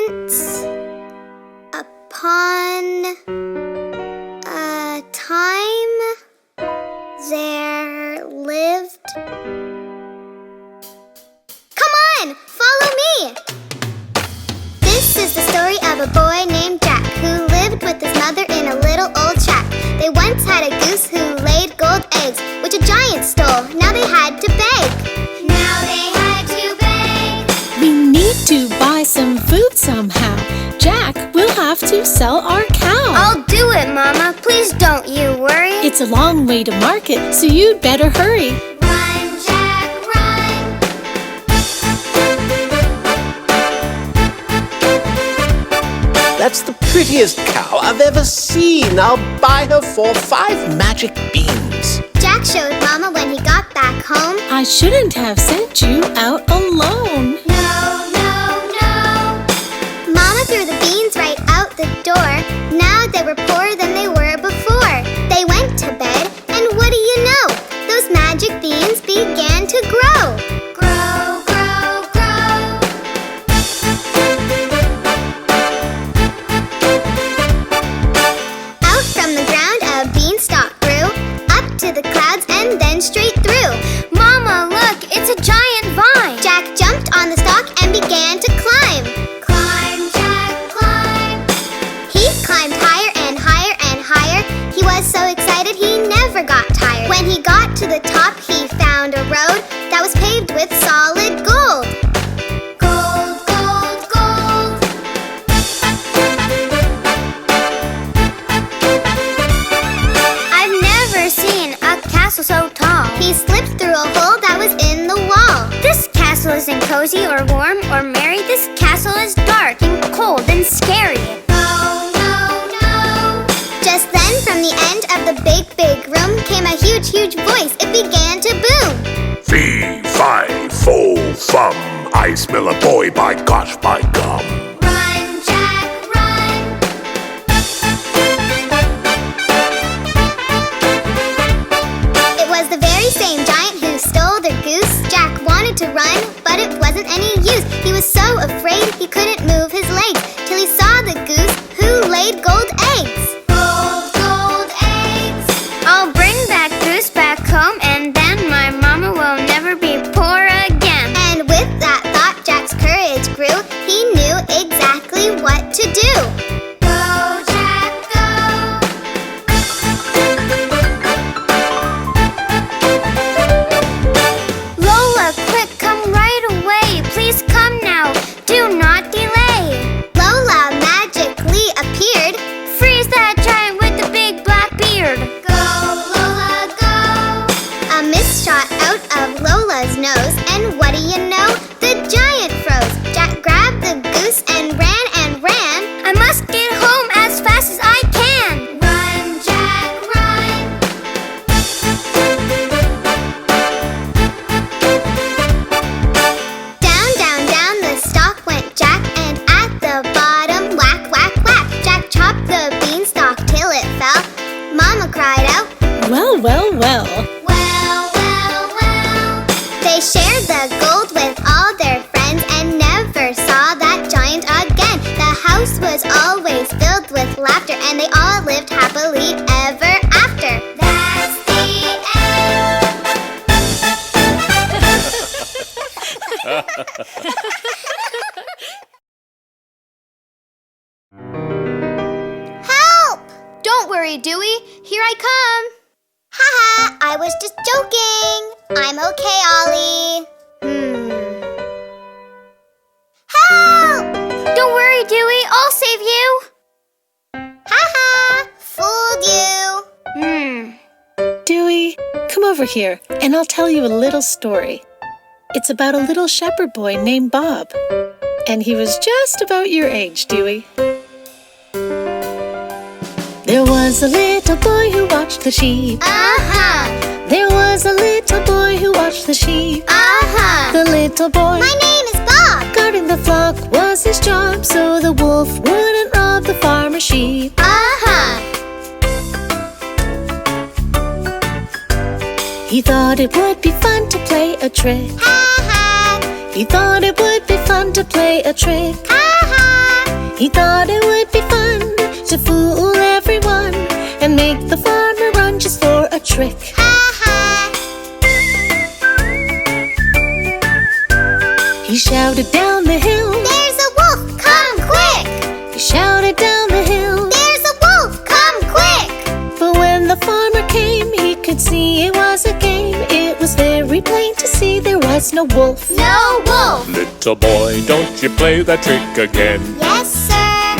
Once upon a time, there lived... Come on, follow me! This is the story of a boy named Jack who lived with his mother in a little old shack. They once had a goose who laid gold eggs, which a giant stole. Now they had to beg. Now they had to beg. We need to buy some food somehow. Jack, we'll have to sell our cow. I'll do it, Mama. Please don't you worry. It's a long way to market, so you'd better hurry. Run, Jack, run. That's the prettiest cow I've ever seen. I'll buy her for 5 magic beans. Jack showed Mama when he got back home. I shouldn't have sent you out alone. No, no, no. Mama threw the beans right out the door. Now they were poorer than they were before. They went to bed, and what do you know? Those magic beans began to grow. Grow, grow, grow. Out from the ground a beanstalk grew, up to the clouds and then straight through. Mama, look, it's a giant vine. Jack jumped on the stalk and began to climb. Climb, Jack, climb. He climbed higher and higher and higher. He was so excited he never got tired. When he got to the top, he found a road that was paved with solid gold. Gold, gold, gold. I've never seen a castle so tall. He slipped through a hole that was in the wall. This castle isn't cozy or warm or merry. This castle is dark and cold and scary. No, no, no. Just then, from the end of the big, big room came a huge, huge voice. It began to boom. Fee, fi, fo, fum. I smell a boy, by gosh, by gum. Run, Jack, run. It was the very same giant who stole the goose. Jack wanted to run, but it wasn't any use. He was so afraid he couldn't move his legs till he saw the goose who laid gold eggs. Gold, gold eggs. I'll bring that goose back home, and then my mama will never be poor again. And with that thought, Jack's courage grew. He knew exactly what to do. Go, Jack, go. Lola, quick, come right away. Please come now. Do not delay. Lola magically appeared. Freeze that giant with the big black beard. Go, Lola, go. A mist shot out of Lola's nose, and what do you know? The giant froze. Jack grabbed the goose and ran and ran. I must get home as fast as I can. Run, Jack, run. Down, down, down the stalk went Jack, and at the bottom, whack, whack, whack. Jack chopped the beanstalk till it fell. Mama cried out, Well, well, well. well, well, well. They shared the gold with all their friends and never saw that giant again. The house was always filled with laughter, and they all lived happily ever after. That's the end. Help! Don't worry, Dewey. Here I come. Haha, I was just joking. I'm okay, Ollie. Help! Don't worry, Dewey. I'll save you. Haha, fooled you. Dewey, come over here, and I'll tell you a little story. It's about a little shepherd boy named Bob. And he was just about your age, Dewey. There was a little boy who watched the sheep. Uh-huh. There was a little boy who watched the sheep. Uh-huh. The little boy My name is Bob. guarding the flock was his job, so the wolf wouldn't rob the farmer's sheep. Uh-huh. He thought it would be fun to play a trick. Ha ha. He thought it would be fun to play a trick. Ha ha. He thought it would be fun to fool everyone and make the farmer run just for a trick. Ha ha! He shouted down the hill, There's a wolf, come quick! he shouted down the hill. There's a wolf, come quick! But when the farmer came, he could see it was a game. It was very plain to see there was no wolf. No wolf! Little boy, don't you play that trick again. Yes, sir!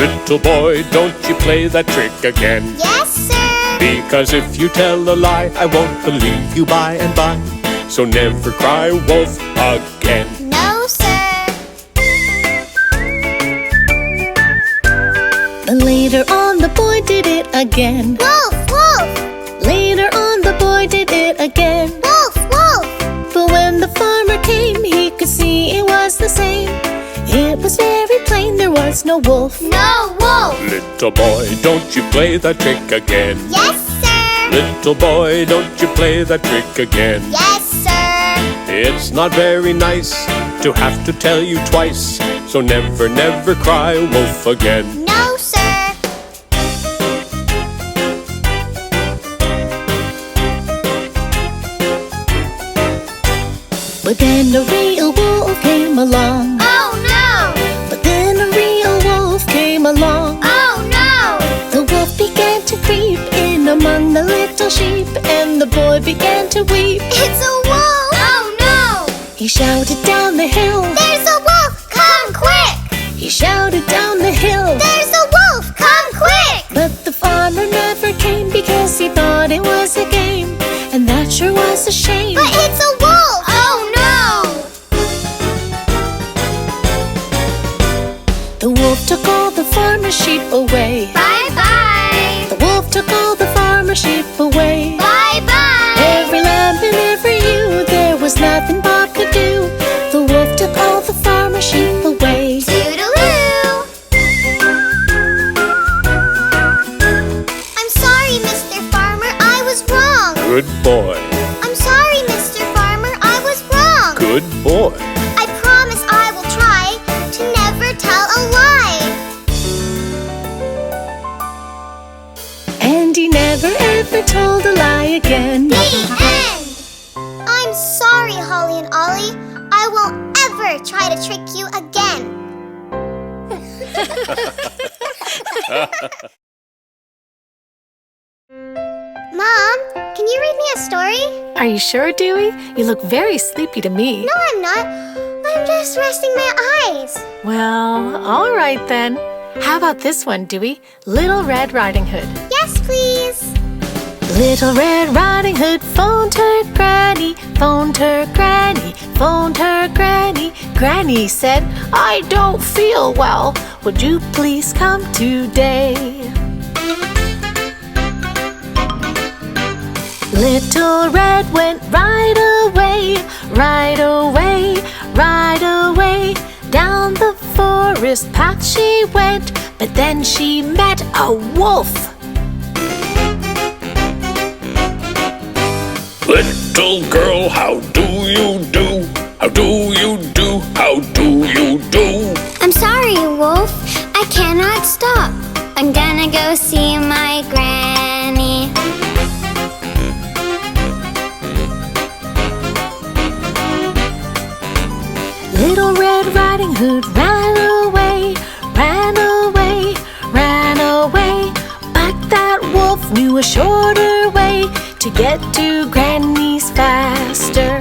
Little boy, don't you play that trick again. Yes, sir! Because if you tell a lie, I won't believe you by and by. So never cry wolf again. No, sir! But later on the boy did it again. Wolf, wolf! Later on the boy did it again. Wolf, wolf! But when the farmer came, he could see it was the same. It was very plain there was no wolf. No wolf! Little boy, don't you play that trick again. Yes, sir! Little boy, don't you play that trick again. Yes, sir! It's not very nice to have to tell you twice. So never, never cry wolf again. No, sir! But then a real wolf came along. Oh no! But then a real wolf came along. Oh no! The wolf began to creep in among the little sheep, and the boy began to weep. It's a wolf! Oh no! He shouted down the hill. There's a wolf! Come quick! He shouted down the hill. There's a wolf! Come quick! But the farmer never came because he thought it was a game, and that sure was a shame. But it's a wolf! Oh no! The wolf took all the farmer's sheep away. Bye-bye! The wolf took all the farmer's sheep away. Bye-bye! Every lamb and every ewe, there was nothing Bob could do. The wolf took all the farmer's sheep away. Toodaloo! I'm sorry, Mr. Farmer, I was wrong. Good boy. I'm sorry, Mr. Farmer, I was wrong. Good boy. I promise I will try to never tell a lie. And he never ever told a lie again. The end! I'm sorry, Holly and Ollie. I won't ever try to trick you again. Mom, can you read me a story? Are you sure, Dewey? You look very sleepy to me. No, I'm not. I'm just resting my eyes. Well, all right then. How about this one, Dewey? Little Red Riding Hood. Yes, please. Little Red Riding Hood phoned her granny, phoned her granny, phoned her granny. Granny said, I don't feel well. Would you please come today? Little Red went right away, right away, right away. Down the forest path she went, but then she met a wolf. Little girl, how do you do? How do you do? How do you do? I'm sorry, Wolf. I cannot stop. I'm gonna go see my granny. Little Red Riding Hood ran away, ran away, ran away. But that wolf knew a shorter way to get to Granny's faster.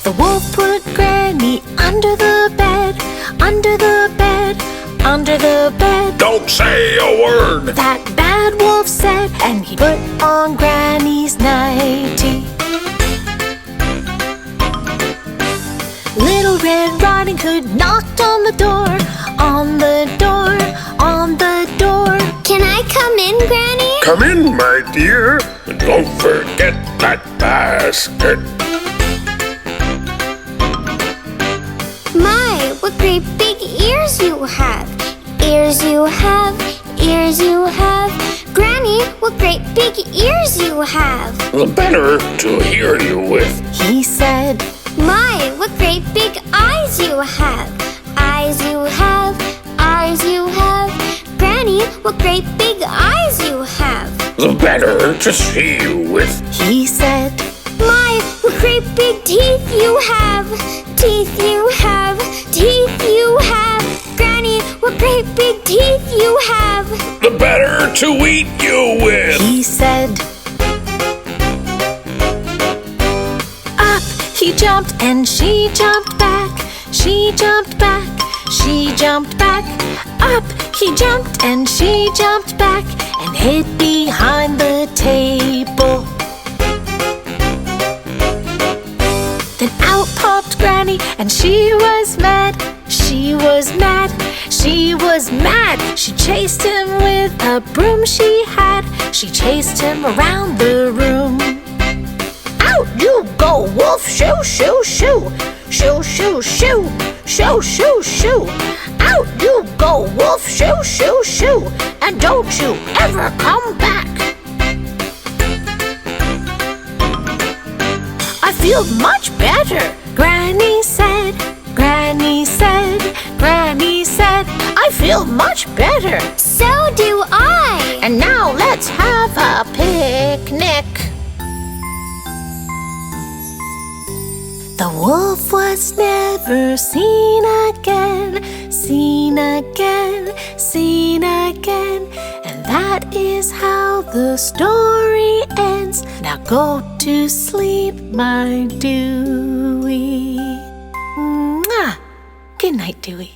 The wolf put Granny under the bed, under the bed, under the bed. Don't say a word. That bad wolf said, and he put on Granny's nightie. Little Red Riding Hood knocked on the door, on the door, on the door. Can I come in, Granny? Come in, my dear. And don't forget that basket. My, what great big ears you have. Ears you have, ears you have. Granny, what great big ears you have. The better to hear you with. He said, My, what great big eyes you have. what great big eyes you have. The better to see you with. He said, My, what great big teeth you have. Teeth you have, teeth you have. Granny, what great big teeth you have. The better to eat you with. he said. Up he jumped and she jumped back. She jumped back, she jumped back. Up he jumped and she jumped back and hid behind the table. Then out popped Granny and she was mad. She was mad, she was mad. She chased him with a broom she had. She chased him around the room. Out you go, wolf, shoo, shoo, shoo. Shoo, shoo, shoo, shoo, shoo, shoo. Out you go, wolf, shoo, shoo, shoo. And don't you ever come back. I feel much better, Granny said. Granny said, Granny said, I feel much better. So do I. And now let's have a picnic. The wolf was never seen again, seen again, seen again. And that is how the story ends. Now go to sleep, my Dewey. Mwah. Good night, Dewey.